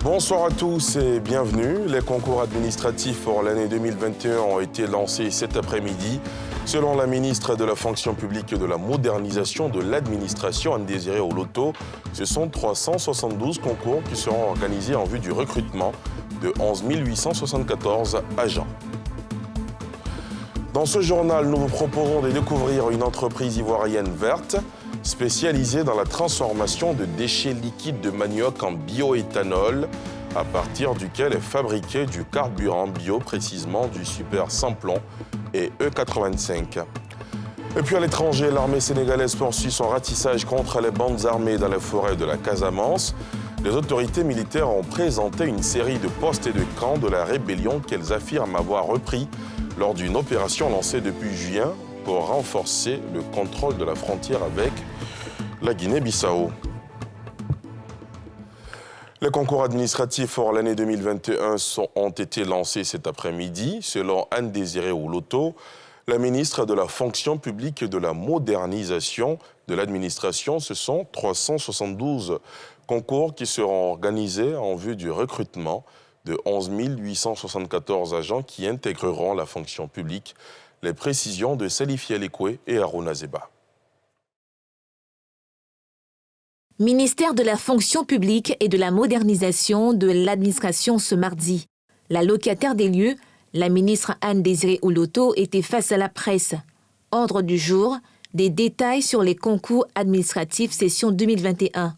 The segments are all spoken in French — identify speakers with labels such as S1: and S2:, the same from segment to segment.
S1: Bonsoir à tous et bienvenue. Les concours administratifs pour l'année 2021 ont été lancés cet après-midi. Selon la ministre de la fonction publique et de la modernisation de l'administration, Anne-Désirée Oloto, ce sont 372 concours qui seront organisés en vue du recrutement de 11 874 agents. Dans ce journal, nous vous proposons de découvrir une entreprise ivoirienne verte spécialisée dans la transformation de déchets liquides de manioc en bioéthanol, à partir duquel est fabriqué du carburant bio, précisément du super Samplon et E85. Et puis à l'étranger, l'armée sénégalaise poursuit son ratissage contre les bandes armées dans les forêts de la Casamance. Les autorités militaires ont présenté une série de postes et de camps de la rébellion qu'elles affirment avoir repris lors d'une opération lancée depuis juin pour renforcer le contrôle de la frontière avec la Guinée-Bissau. Les concours administratifs pour l'année 2021 ont été lancés cet après-midi. Selon Anne-Désirée Oloto, la ministre de la fonction publique et de la modernisation de l'administration, ce sont 372 concours qui seront organisés en vue du recrutement de 11 874 agents qui intégreront la fonction publique. Les précisions de Salifia Lekwe et Aruna Zeba.
S2: Ministère de la fonction publique et de la modernisation de l'administration ce mardi. La locataire des lieux, la ministre Anne-Désirée Oloto, était face à la presse. Ordre du jour, des détails sur les concours administratifs session 2021.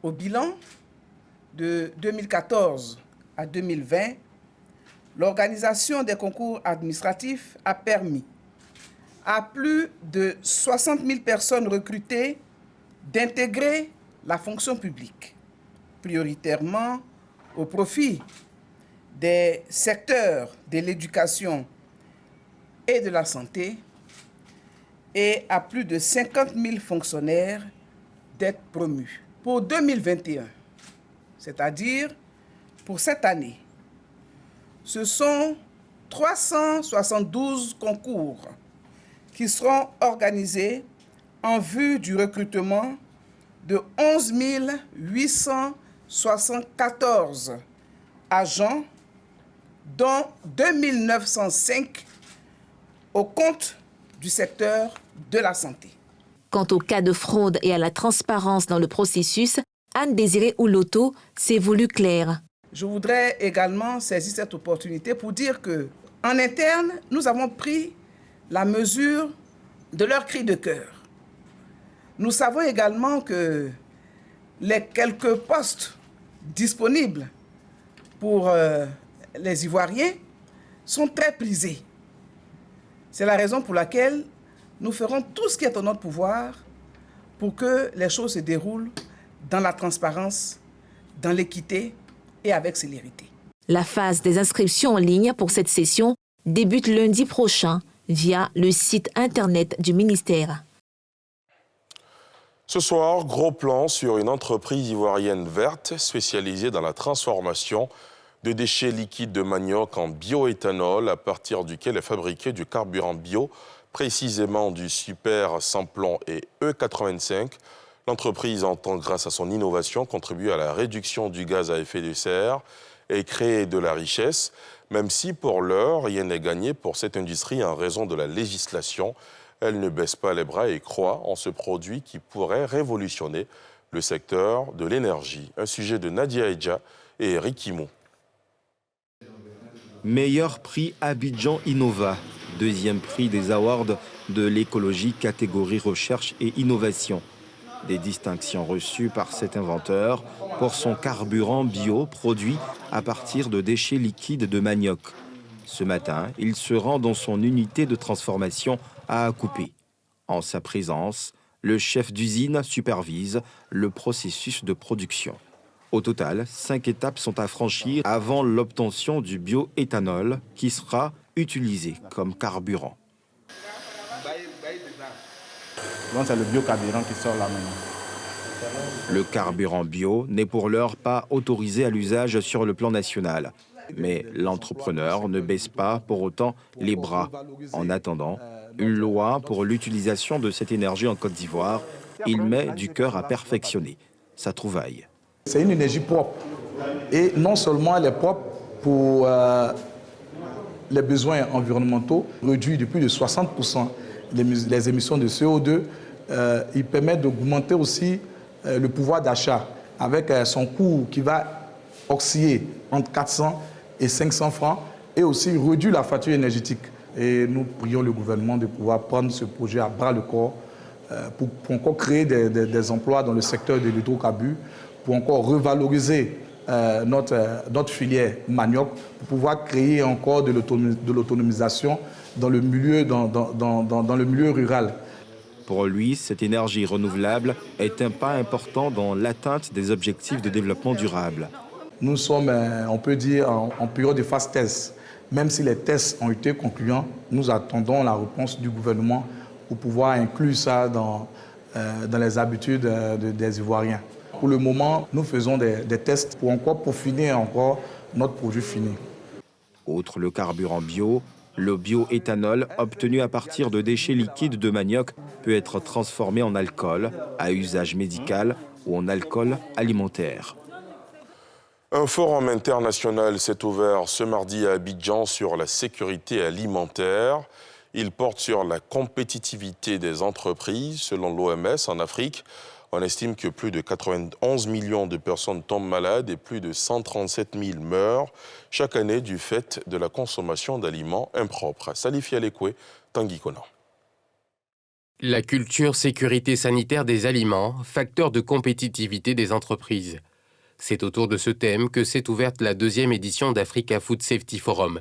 S3: Au bilan de 2014 à 2020, l'organisation des concours administratifs a permis à plus de 60 000 personnes recrutées d'intégrer la fonction publique, prioritairement au profit des secteurs de l'éducation et de la santé, et à plus de 50 000 fonctionnaires d'être promus. Pour 2021, c'est-à-dire pour cette année, ce sont 372 concours qui seront organisés en vue du recrutement de 11 874 agents, dont 2 905 au compte du secteur de la santé.
S2: Quant au cas de fraude et à la transparence dans le processus, Anne-Désirée Oloto s'est voulue claire.
S3: Je voudrais également saisir cette opportunité pour dire qu'en interne, nous avons pris la mesure de leur cri de cœur. Nous savons également que les quelques postes disponibles pour les Ivoiriens sont très prisés. C'est la raison pour laquelle nous ferons tout ce qui est en notre pouvoir pour que les choses se déroulent dans la transparence, dans l'équité et avec célérité.
S2: La phase des inscriptions en ligne pour cette session débute lundi prochain via le site internet du ministère.
S1: Ce soir, gros plan sur une entreprise ivoirienne verte spécialisée dans la transformation de déchets liquides de manioc en bioéthanol, à partir duquel est fabriqué du carburant bio, précisément du super Samplon et E85. L'entreprise entend, grâce à son innovation, contribuer à la réduction du gaz à effet de serre et créer de la richesse, même si pour l'heure, rien n'est gagné pour cette industrie en raison de la législation. Elle ne baisse pas les bras et croit en ce produit qui pourrait révolutionner le secteur de l'énergie. Un sujet de Nadia Edja et Eric Imo.
S4: Meilleur prix Abidjan Innova, deuxième prix des awards de l'écologie catégorie recherche et innovation. Des distinctions reçues par cet inventeur pour son carburant bio produit à partir de déchets liquides de manioc. Ce matin, il se rend dans son unité de transformation à Akupé. En sa présence, le chef d'usine supervise le processus de production. Au total, 5 étapes sont à franchir avant l'obtention du bioéthanol qui sera utilisé comme carburant.
S5: Donc c'est le biocarburant qui sort là maintenant.
S4: Le carburant bio n'est pour l'heure pas autorisé à l'usage sur le plan national. Mais l'entrepreneur ne baisse pas pour autant les bras. En attendant, une loi pour l'utilisation de cette énergie en Côte d'Ivoire, il met du cœur à perfectionner sa trouvaille.
S5: C'est une énergie propre
S6: Et non seulement elle est propre pour les besoins environnementaux, réduit de plus de 60% les émissions de CO2, il permet d'augmenter aussi le pouvoir d'achat avec son coût qui va osciller entre 400 et 500 francs et aussi réduire la facture énergétique. Et nous prions le gouvernement de pouvoir prendre ce projet à bras le corps pour encore créer des emplois dans le secteur de l'hydrocarbure, pour encore revaloriser notre filière manioc, pour pouvoir créer encore de l'autonomisation dans le milieu rural.
S4: Pour lui, cette énergie renouvelable est un pas important dans l'atteinte des objectifs de développement durable.
S6: Nous sommes, on peut dire, en période de phase test. Même si les tests ont été concluants, nous attendons la réponse du gouvernement pour pouvoir inclure ça dans les habitudes des Ivoiriens. Pour le moment, nous faisons des tests pour encore peaufiner notre produit fini.
S4: Outre le carburant bio, le bioéthanol obtenu à partir de déchets liquides de manioc peut être transformé en alcool à usage médical ou en alcool alimentaire.
S1: Un forum international s'est ouvert ce mardi à Abidjan sur la sécurité alimentaire. Il porte sur la compétitivité des entreprises. Selon l'OMS, en Afrique, on estime que plus de 91 millions de personnes tombent malades et plus de 137 000 meurent chaque année du fait de la consommation d'aliments impropres. Salif Yalekwe, Tanguy Conan.
S7: La culture sécurité sanitaire des aliments, facteur de compétitivité des entreprises. C'est autour de ce thème que s'est ouverte la 2e édition d'Africa Food Safety Forum.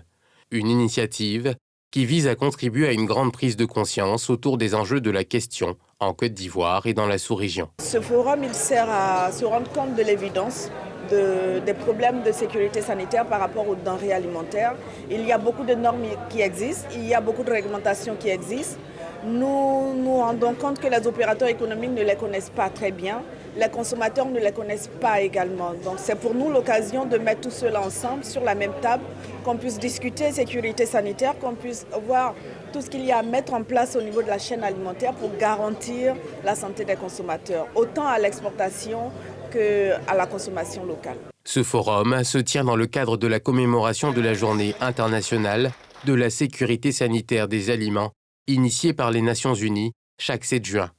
S7: Une initiative qui vise à contribuer à une grande prise de conscience autour des enjeux de la question en Côte d'Ivoire et dans la sous-région.
S8: Ce forum, il sert à se rendre compte de l'évidence des problèmes de sécurité sanitaire par rapport aux denrées alimentaires. Il y a beaucoup de normes qui existent, il y a beaucoup de réglementations qui existent. Nous nous rendons compte que les opérateurs économiques ne les connaissent pas très bien, les consommateurs ne les connaissent pas également. Donc c'est pour nous l'occasion de mettre tout cela ensemble sur la même table, qu'on puisse discuter sécurité sanitaire, qu'on puisse voir tout ce qu'il y a à mettre en place au niveau de la chaîne alimentaire pour garantir la santé des consommateurs, autant à l'exportation qu'à la consommation locale.
S7: Ce forum se tient dans le cadre de la commémoration de la Journée internationale de la sécurité sanitaire des aliments, initiée par les Nations Unies chaque 7 juin.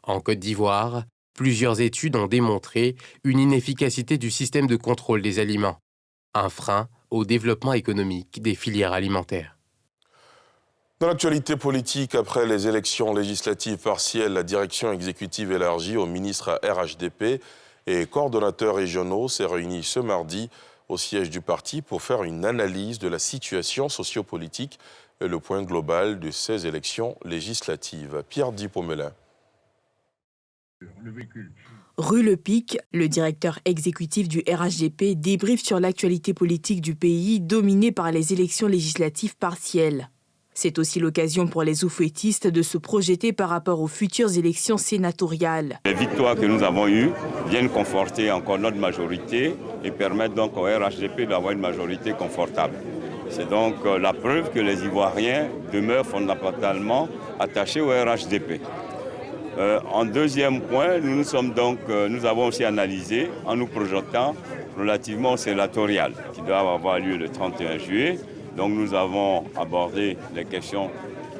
S7: En Côte d'Ivoire, plusieurs études ont démontré une inefficacité du système de contrôle des aliments, un frein au développement économique des filières alimentaires.
S1: Dans l'actualité politique, après les élections législatives partielles, la direction exécutive élargie aux ministres RHDP et coordonnateurs régionaux s'est réunie ce mardi au siège du parti pour faire une analyse de la situation sociopolitique et le point global de ces élections législatives. Pierre Dipomelin.
S9: Rue Le Pic, le directeur exécutif du RHDP débriefe sur l'actualité politique du pays dominée par les élections législatives partielles. C'est aussi l'occasion pour les oufouettistes de se projeter par rapport aux futures élections sénatoriales.
S10: Les victoires que nous avons eues viennent conforter encore notre majorité et permettent donc au RHDP d'avoir une majorité confortable. C'est donc la preuve que les Ivoiriens demeurent fondamentalement attachés au RHDP. En deuxième point, nous avons aussi analysé, en nous projetant relativement au sénatorial, qui doit avoir lieu le 31 juillet. Donc nous avons abordé les questions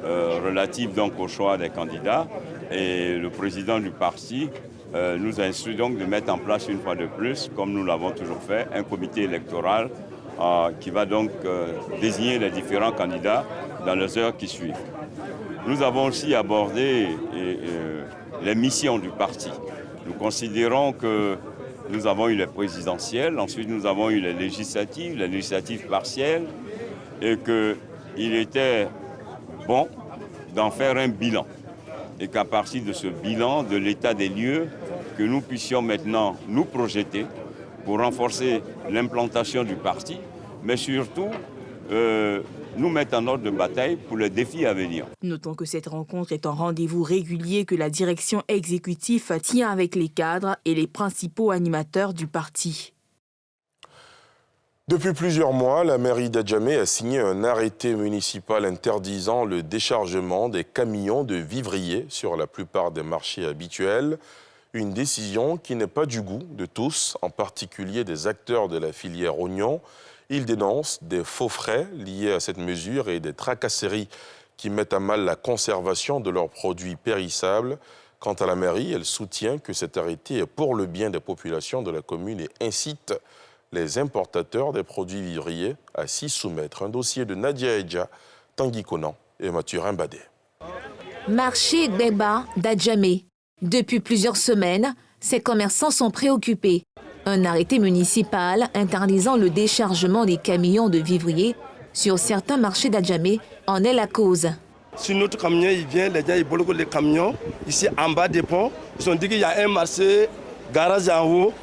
S10: relatives donc au choix des candidats et le président du parti nous a instruit donc de mettre en place une fois de plus, comme nous l'avons toujours fait, un comité électoral qui va donc désigner les différents candidats dans les heures qui suivent. Nous avons aussi abordé les missions du parti. Nous considérons que nous avons eu les présidentielles, ensuite nous avons eu les législatives partielles, et qu'il était bon d'en faire un bilan. Et qu'à partir de ce bilan, de l'état des lieux, que nous puissions maintenant nous projeter pour renforcer l'implantation du parti, mais surtout nous mettre en ordre de bataille pour les défis à venir.
S9: Notons que cette rencontre est un rendez-vous régulier que la direction exécutive tient avec les cadres et les principaux animateurs du parti.
S1: Depuis plusieurs mois, la mairie d'Adjamé a signé un arrêté municipal interdisant le déchargement des camions de vivriers sur la plupart des marchés habituels. Une décision qui n'est pas du goût de tous, en particulier des acteurs de la filière oignon. Ils dénoncent des faux frais liés à cette mesure et des tracasseries qui mettent à mal la conservation de leurs produits périssables. Quant à la mairie, elle soutient que cet arrêté est pour le bien des populations de la commune et incite les importateurs des produits vivriers à s'y soumettre. Un dossier de Nadia Edja, Tanguy Conan et Mathurin Badé.
S2: Marché Gbeba d'Adjamé. Depuis plusieurs semaines, ces commerçants sont préoccupés. Un arrêté municipal interdisant le déchargement des camions de vivriers sur certains marchés d'Adjamé en est la cause.
S11: Si notre camion il vient, les gens ils bloquent les camions ici en bas des ponts. Ils ont dit qu'il y a un marché, garage en haut.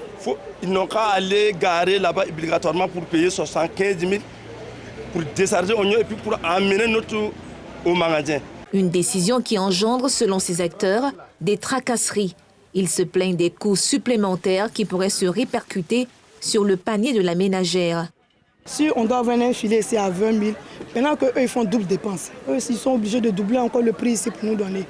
S11: Ils n'ont qu'à aller garer là-bas obligatoirement pour payer 75 000 pour décharger oignons et puis pour amener notre au magasin.
S2: Une décision qui engendre, selon ces acteurs, des tracasseries. Ils se plaignent des coûts supplémentaires qui pourraient se répercuter sur le panier de la ménagère.
S12: Si on doit vendre un filet ici à 20 000, maintenant qu'eux ils font double dépense, eux ils sont obligés de doubler encore le prix ici pour nous donner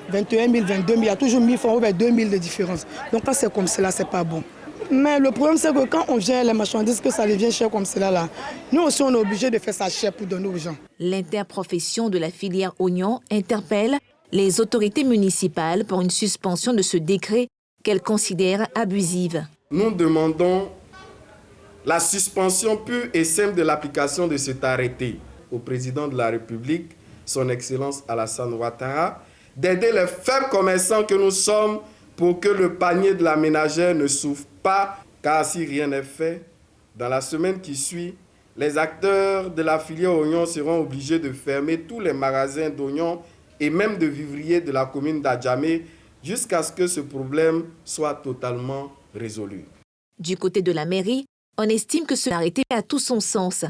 S12: 21 000, 22 000, il y a toujours 1 000 francs ou 2 000 de différence. Donc quand c'est comme cela, c'est pas bon. Mais le problème c'est que quand on vient les marchandises, que ça devient cher comme cela là, nous aussi on est obligé de faire ça cher pour donner aux gens.
S2: L'interprofession de la filière oignon interpelle les autorités municipales pour une suspension de ce décret qu'elle considère abusive.
S13: Nous demandons la suspension pure et simple de l'application de cet arrêté au président de la République, son Excellence Alassane Ouattara, d'aider les faibles commerçants que nous sommes pour que le panier de la ménagère ne souffre pas, car si rien n'est fait, dans la semaine qui suit, les acteurs de la filière oignon seront obligés de fermer tous les magasins d'oignons et même de vivriers de la commune d'Adjamé jusqu'à ce que ce problème soit totalement résolu.
S2: Du côté de la mairie, on estime que ce arrêté a tout son sens.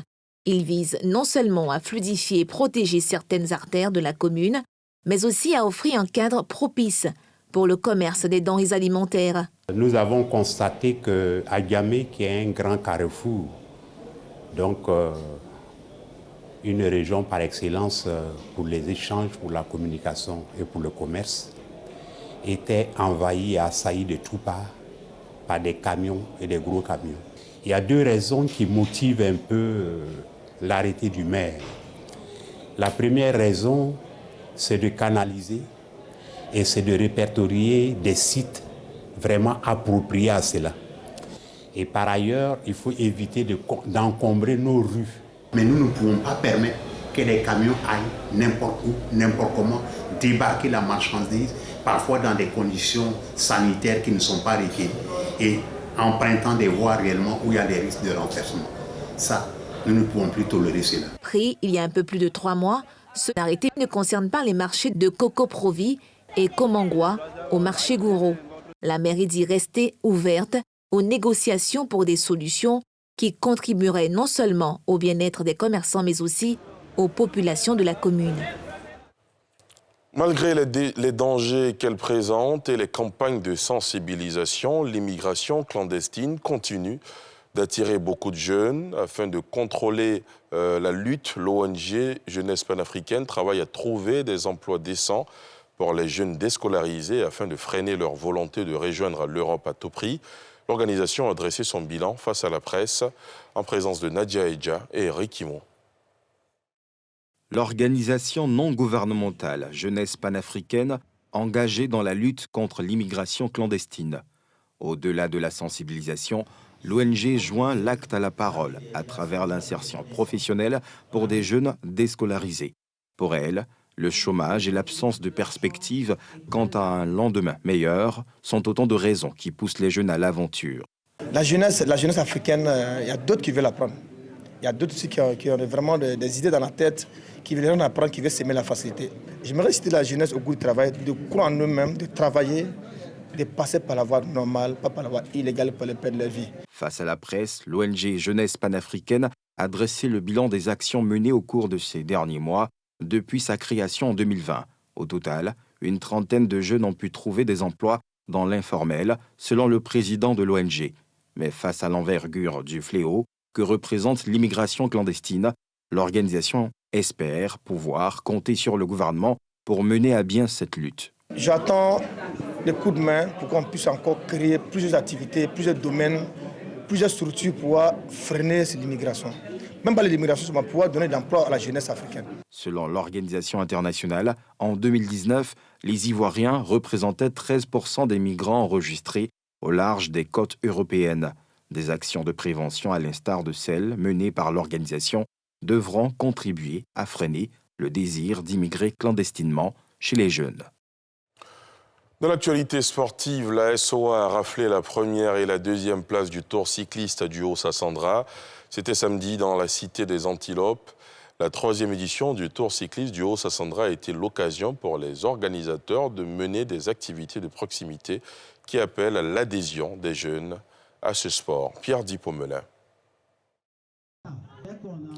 S2: Il vise non seulement à fluidifier et protéger certaines artères de la commune, mais aussi à offrir un cadre propice pour le commerce des denrées alimentaires.
S14: Nous avons constaté qu'à Adjamé, qui est un grand carrefour, donc une région par excellence pour les échanges, pour la communication et pour le commerce, était envahie et assaillie de toutes parts par des camions et des gros camions. Il y a deux raisons qui motivent un peu l'arrêté du maire. La première raison, c'est de canaliser et c'est de répertorier des sites vraiment appropriés à cela. Et par ailleurs, il faut éviter d'encombrer nos rues.
S15: Mais nous ne pouvons pas permettre que les camions aillent n'importe où, n'importe comment, débarquer la marchandise, parfois dans des conditions sanitaires qui ne sont pas requises, et empruntant des voies réellement où il y a des risques de renversement. Ça, nous ne pouvons plus tolérer cela.
S2: Pris il y a un peu plus de 3 mois, ce arrêté ne concerne pas les marchés de Coco Provi et Komangwa au marché Gouro. La mairie dit rester ouverte aux négociations pour des solutions qui contribueraient non seulement au bien-être des commerçants, mais aussi aux populations de la commune.
S1: Malgré les dangers qu'elle présente et les campagnes de sensibilisation, l'immigration clandestine continue d'attirer beaucoup de jeunes. Afin de contrôler la lutte, l'ONG Jeunesse panafricaine travaille à trouver des emplois décents pour les jeunes déscolarisés afin de freiner leur volonté de rejoindre l'Europe à tout prix. L'organisation a dressé son bilan face à la presse en présence de Nadia Edja et Eric Imo.
S4: L'organisation non gouvernementale Jeunesse panafricaine engagée dans la lutte contre l'immigration clandestine. Au-delà de la sensibilisation, l'ONG joint l'acte à la parole à travers l'insertion professionnelle pour des jeunes déscolarisés. Pour elle, le chômage et l'absence de perspective quant à un lendemain meilleur sont autant de raisons qui poussent les jeunes à l'aventure.
S16: La jeunesse africaine, il y a d'autres qui veulent apprendre. Il y a d'autres aussi qui ont vraiment des idées dans la tête, qui veulent rien apprendre, qui veulent s'aimer la facilité. J'aimerais citer la jeunesse au goût du travail, de croire en eux-mêmes, de travailler, de passer par la voie normale, pas par la voie illégale pour les perdre leur vie.
S4: Face à la presse, l'ONG Jeunesse panafricaine a dressé le bilan des actions menées au cours de ces derniers mois, depuis sa création en 2020. Au total, une trentaine de jeunes ont pu trouver des emplois dans l'informel, selon le président de l'ONG. Mais face à l'envergure du fléau que représente l'immigration clandestine, l'organisation espère pouvoir compter sur le gouvernement pour mener à bien cette lutte.
S16: J'attends des coups de main pour qu'on puisse encore créer plusieurs activités, plusieurs domaines, plusieurs structures pour pouvoir freiner l'immigration. Même pas l'immigration, ça va pouvoir donner de l'emploi à la jeunesse africaine.
S4: Selon l'organisation internationale, en 2019, les Ivoiriens représentaient 13% des migrants enregistrés au large des côtes européennes. Des actions de prévention, à l'instar de celles menées par l'organisation, devront contribuer à freiner le désir d'immigrer clandestinement chez les jeunes.
S1: Dans l'actualité sportive, la SOA a raflé la première et la deuxième place du Tour cycliste du Haut-Sassandra. C'était samedi dans la cité des Antilopes. La troisième édition du Tour cycliste du Haut-Sassandra a été l'occasion pour les organisateurs de mener des activités de proximité qui appellent à l'adhésion des jeunes à ce sport. Pierre Dipomelin.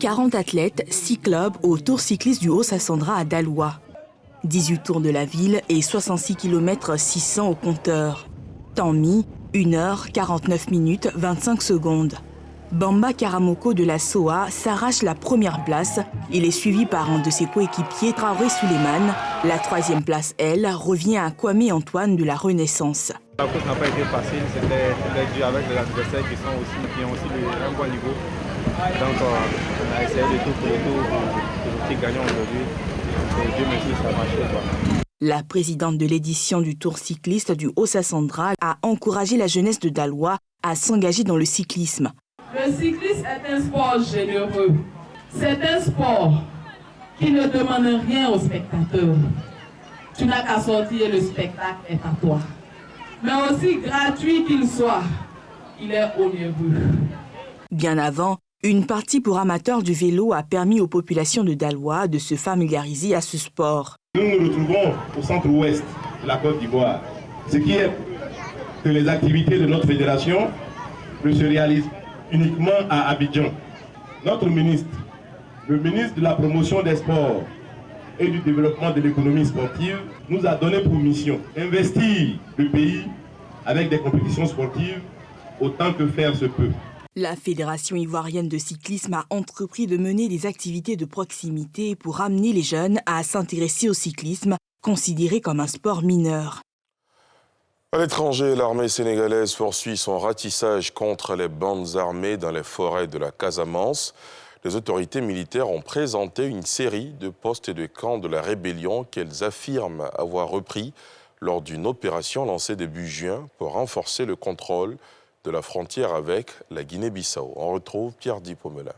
S9: 40 athlètes, 6 clubs au Tour cycliste du Haut-Sassandra à Daloa. 18 tours de la ville et 66 km 600 au compteur. Temps mis, 1 heure, 49 minutes, 25 secondes. Bamba Karamoko de la SOA s'arrache la première place. Il est suivi par un de ses coéquipiers, Traoré Souleymane. La troisième place, elle, revient à Kwame Antoine de la Renaissance.
S5: La course n'a pas été facile, c'était dû avec les adversaires qui ont aussi un bon niveau. Donc on a essayé de tout pour le tour pour gagner aujourd'hui. Et Dieu merci, ça a marché.
S9: La présidente de l'édition du Tour cycliste du Haut-Sassandra a encouragé la jeunesse de Daloa à s'engager dans le cyclisme.
S17: Le cyclisme est un sport généreux. C'est un sport qui ne demande rien aux spectateurs. Tu n'as qu'à sortir et le spectacle est à toi. Mais aussi gratuit qu'il soit, il est onéreux.
S9: Bien avant, une partie pour amateurs du vélo a permis aux populations de Daloa de se familiariser à ce sport.
S18: Nous nous retrouvons au centre-ouest de la Côte d'Ivoire, ce qui est que les activités de notre fédération ne se réalisent uniquement à Abidjan. Notre ministre, le ministre de la promotion des sports et du développement de l'économie sportive, nous a donné pour mission d'investir le pays avec des compétitions sportives autant que faire se peut.
S9: La Fédération ivoirienne de cyclisme a entrepris de mener des activités de proximité pour amener les jeunes à s'intéresser au cyclisme, considéré comme un sport mineur.
S1: À l'étranger, l'armée sénégalaise poursuit son ratissage contre les bandes armées dans les forêts de la Casamance. Les autorités militaires ont présenté une série de postes et de camps de la rébellion qu'elles affirment avoir repris lors d'une opération lancée début juin pour renforcer le contrôle de la frontière avec la Guinée-Bissau. On retrouve Pierre Dipomelin.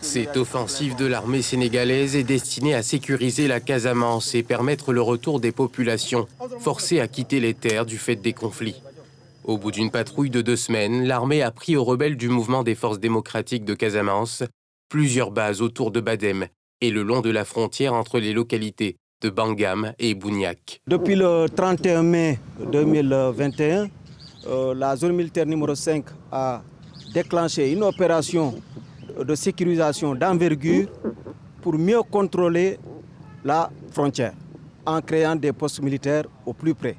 S7: Cette offensive de l'armée sénégalaise est destinée à sécuriser la Casamance et permettre le retour des populations forcées à quitter les terres du fait des conflits. Au bout d'une patrouille de 2 semaines, l'armée a pris aux rebelles du mouvement des forces démocratiques de Casamance plusieurs bases autour de Badem et le long de la frontière entre les localités de Bangam et Bouniac.
S19: Depuis le 31 mai 2021, la zone militaire numéro 5 a déclenché une opération de sécurisation d'envergure pour mieux contrôler la frontière en créant des postes militaires au plus près.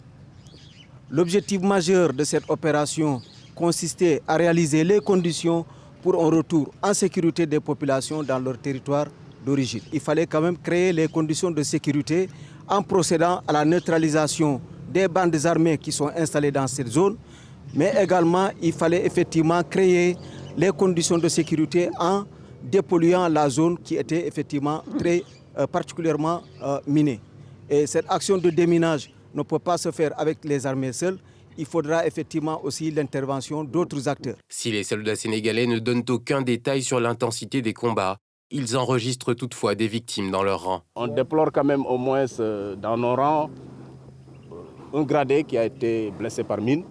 S19: L'objectif majeur de cette opération consistait à réaliser les conditions pour un retour en sécurité des populations dans leur territoire d'origine. Il fallait quand même créer les conditions de sécurité en procédant à la neutralisation des bandes armées qui sont installées dans cette zone, mais également il fallait effectivement créer les conditions de sécurité en dépolluant la zone qui était effectivement très particulièrement minée. Et cette action de déminage ne peut pas se faire avec les armées seules. Il faudra effectivement aussi l'intervention d'autres acteurs.
S7: Si les soldats sénégalais ne donnent aucun détail sur l'intensité des combats, ils enregistrent toutefois des victimes dans leurs rangs.
S5: On déplore quand même au moins dans nos rangs un gradé qui a été blessé par mine.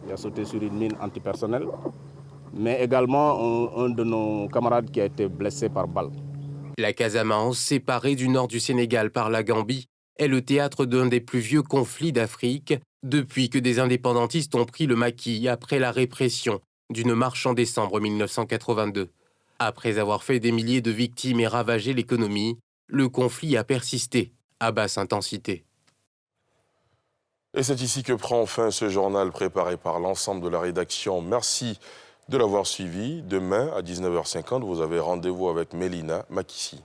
S5: Il a sauté sur une mine antipersonnelle. Mais également un de nos camarades qui a été blessé par balle.
S7: La Casamance, séparée du nord du Sénégal par la Gambie, est le théâtre d'un des plus vieux conflits d'Afrique depuis que des indépendantistes ont pris le maquis après la répression d'une marche en décembre 1982. Après avoir fait des milliers de victimes et ravagé l'économie, le conflit a persisté à basse intensité.
S1: Et c'est ici que prend fin ce journal préparé par l'ensemble de la rédaction. Merci de l'avoir suivi. Demain, à 19h50, vous avez rendez-vous avec Mélina Makissi.